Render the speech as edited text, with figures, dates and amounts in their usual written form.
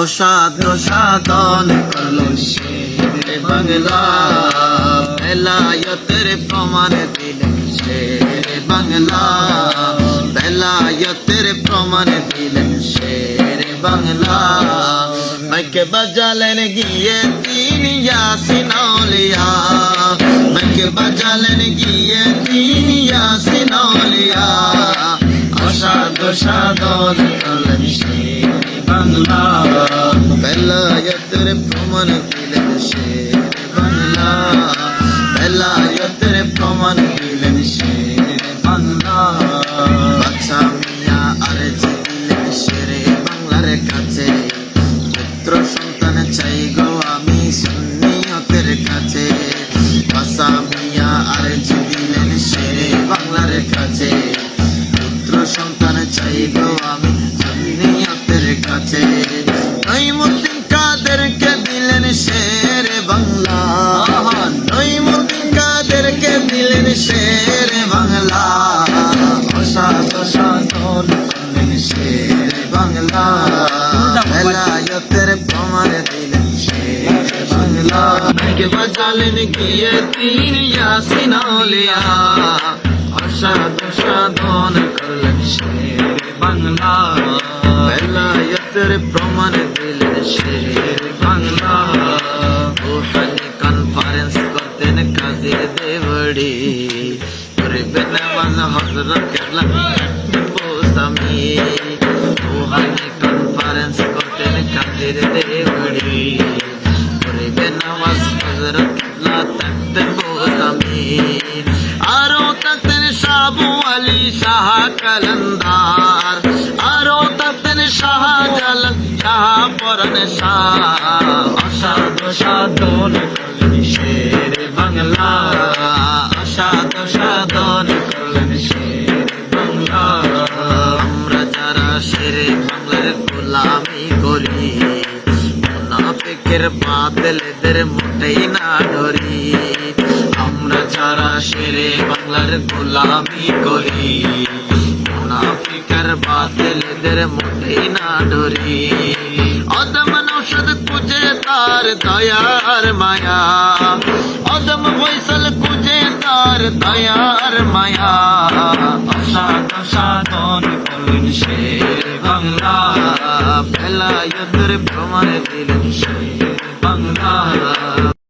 অসাধ্য সাধন করলেন শেরে বাংলা, বেলায়েতের প্রমাণ দিলেন শেরে বাংলা, বেলায়েতের প্রমাণ দিলেন শেরে বাংলা। মাইকে বাজালেন গিয়ে তিনি ইয়াসিন আউলিয়া, মাইকে বাজালেন গিয়ে তিনি ইয়াসিন আউলিয়া, অসাধ্য সাধন করলেন শেরে বাংলা, বেলায়েতের প্রমাণ দিলেন শেরে বাংলা, বেলায়েতের প্রমাণ দিলেন শেরে বাংলা। বাদশা মিয়া আরজি দিলেন শেরে বাংলার কাছে, পুত্র সন্তান চাই গো আমি সুন্নিয়তের কাছে। বাদশা মিয়া আরজি দিলেন শেরে বাংলার কাছে, পুত্র সন্তান চাই গো আমি সুন্নিয়তের কাছে। নঈমুদ্দিন কাদেরকে দিলেন শেরে বাংলা, নঈমুদ্দিন কাদেরকে দিলেন শেরে বাংলা, অসাধ্য সাধন করলেন শেরে বাংলা, বেলায়েতের প্রমাণ দিলেন শেরে বাংলা। মাইকে বাজালেন গিয়ে তিনি ইয়াসিন আউলিয়া, অসাধ্য সাধন করলেন শেরে বাংলা, বেলায়েতের প্রমাণ দিলেন শেরে বাংলা। রুহানি কনফারেন্স করতেন কাজীর দেবড়ি, করিবে নামাজ হযরত কেবলা বোস্তামি। রুহানি কনফারেন্স করতেন কাজীর দেবড়ি, করিবে নামাজ হযরত কেবলা থাকতেন বোস্তামি। আরো থাকতেন সাবু আলী শাহ কালান্দার, আরো থাকতেন শাহজালাল শাহ পরান শাহ, অসাধ্য সাধন করলেন শেরে বাংলা, অসাধ্য সাধন করলেন শেরে বাংলা। আমরা যারা শেরে বাংলার গোলামি করি, মুনাফিকের বাতিলদের মোটেই না ধরি। আমরা যারা শেরে বাংলার গোলামি করি, মুনাফিকের বাতিলদের মোটেই না ধরি। অদম নৌশদ খুঁজে তার দয়ার মায়া, অদম ফয়সাল খুঁজে তার দয়ার মায়া, অসাধ্য সাধন করলেন শেরে বাংলা, বেলায়েতের প্রমাণ দিলেন শেরে বাংলা,